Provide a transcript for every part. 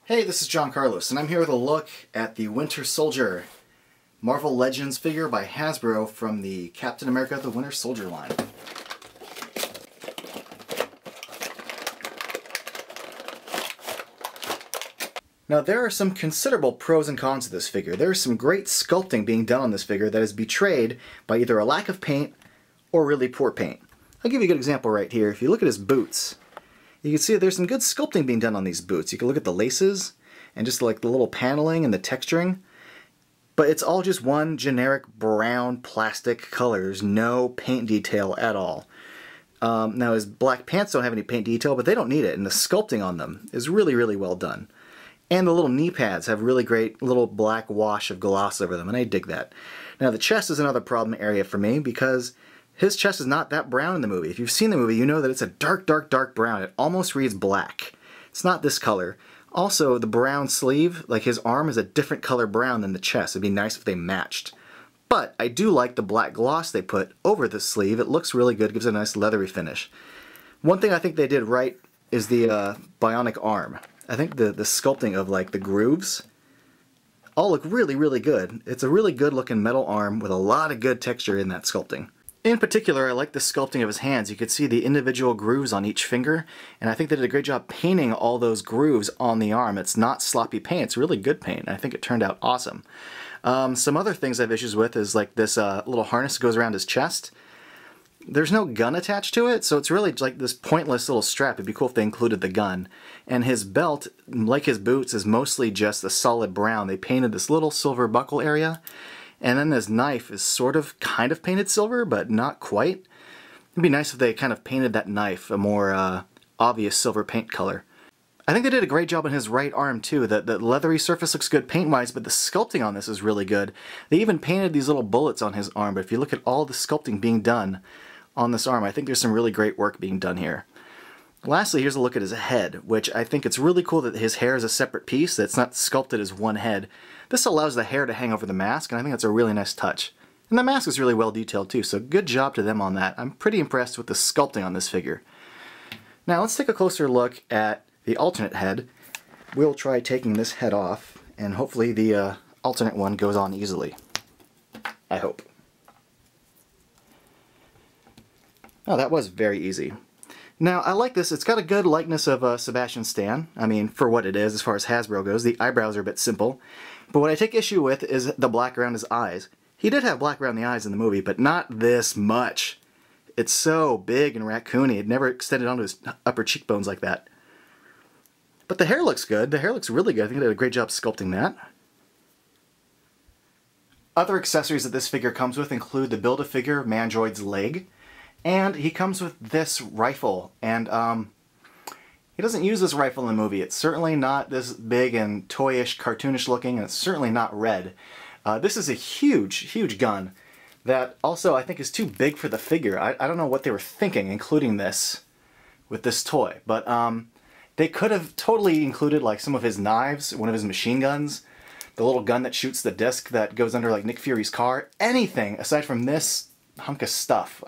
Hey, this is John Carlos, and I'm here with a look at the Winter Soldier Marvel Legends figure by Hasbro from the Captain America the Winter Soldier line. Now, there are some considerable pros and cons to this figure. There is some great sculpting being done on this figure that is betrayed by either a lack of paint or really poor paint. I'll give you a good example right here. If you look at his boots, you can see that there's some good sculpting being done on these boots. You can look at the laces and just like the little paneling and the texturing. But it's all just one generic brown plastic color. There's no paint detail at all. Now his black pants don't have any paint detail, but they don't need it. And the sculpting on them is really, really well done. And the little knee pads have really great little black wash of gloss over them, and I dig that. Now the chest is another problem area for me because his chest is not that brown in the movie. If you've seen the movie, you know that it's a dark, dark, dark brown. It almost reads black. It's not this color. Also, the brown sleeve, like his arm, is a different color brown than the chest. It'd be nice if they matched. But I do like the black gloss they put over the sleeve. It looks really good, gives it a nice leathery finish. One thing I think they did right is the bionic arm. I think the sculpting of like the grooves all look really, really good. It's a really good looking metal arm with a lot of good texture in that sculpting. In particular, I like the sculpting of his hands. You could see the individual grooves on each finger, and I think they did a great job painting all those grooves on the arm. It's not sloppy paint, it's really good paint. I think it turned out awesome. Some other things I have issues with is like this little harness that goes around his chest. There's no gun attached to it, so it's really like this pointless little strap. It'd be cool if they included the gun. And his belt, like his boots, is mostly just a solid brown. They painted this little silver buckle area, and then his knife is sort of kind of painted silver, but not quite. It'd be nice if they kind of painted that knife a more obvious silver paint color. I think they did a great job on his right arm too. The leathery surface looks good paint-wise, but the sculpting on this is really good. They even painted these little bullets on his arm, but if you look at all the sculpting being done on this arm, I think there's some really great work being done here. Lastly, here's a look at his head, which I think it's really cool that his hair is a separate piece, that it's not sculpted as one head. This allows the hair to hang over the mask, and I think that's a really nice touch. And the mask is really well detailed too, so good job to them on that. I'm pretty impressed with the sculpting on this figure. Now let's take a closer look at the alternate head. We'll try taking this head off, and hopefully the alternate one goes on easily. I hope. Oh, that was very easy. Now, I like this. It's got a good likeness of Sebastian Stan. I mean, for what it is, as far as Hasbro goes. The eyebrows are a bit simple. But what I take issue with is the black around his eyes. He did have black around the eyes in the movie, but not this much. It's so big and raccoony. It never extended onto his upper cheekbones like that. But the hair looks good. The hair looks really good. I think they did a great job sculpting that. Other accessories that this figure comes with include the Build-A-Figure Mandroid's leg. And he comes with this rifle, and he doesn't use this rifle in the movie. It's certainly not this big and toyish, cartoonish looking, and it's certainly not red. This is a huge, huge gun that also I think is too big for the figure. I don't know what they were thinking including this with this toy, but they could have totally included like some of his knives, one of his machine guns, the little gun that shoots the disc that goes under like Nick Fury's car, anything aside from this hunk of stuff.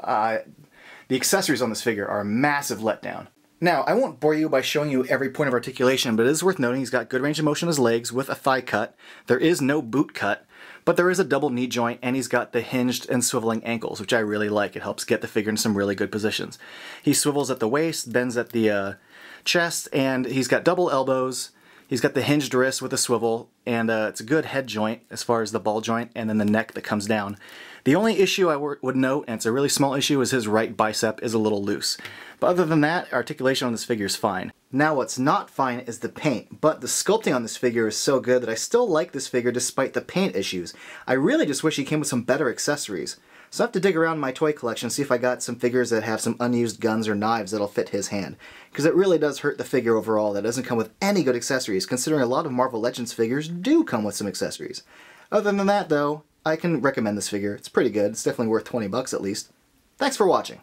The accessories on this figure are a massive letdown. Now, I won't bore you by showing you every point of articulation, but it is worth noting he's got good range of motion on his legs with a thigh cut. There is no boot cut, but there is a double knee joint, and he's got the hinged and swiveling ankles, which I really like. It helps get the figure in some really good positions. He swivels at the waist, bends at the chest, and he's got double elbows. He's got the hinged wrist with a swivel, and it's a good head joint as far as the ball joint, and then the neck that comes down. The only issue I would note, and it's a really small issue, is his right bicep is a little loose. But other than that, articulation on this figure is fine. Now what's not fine is the paint, but the sculpting on this figure is so good that I still like this figure despite the paint issues. I really just wish he came with some better accessories. So I have to dig around my toy collection and see if I got some figures that have some unused guns or knives that'll fit his hand. Because it really does hurt the figure overall that doesn't come with any good accessories, considering a lot of Marvel Legends figures do come with some accessories. Other than that though, I can recommend this figure. It's pretty good. It's definitely worth 20 bucks at least. Thanks for watching.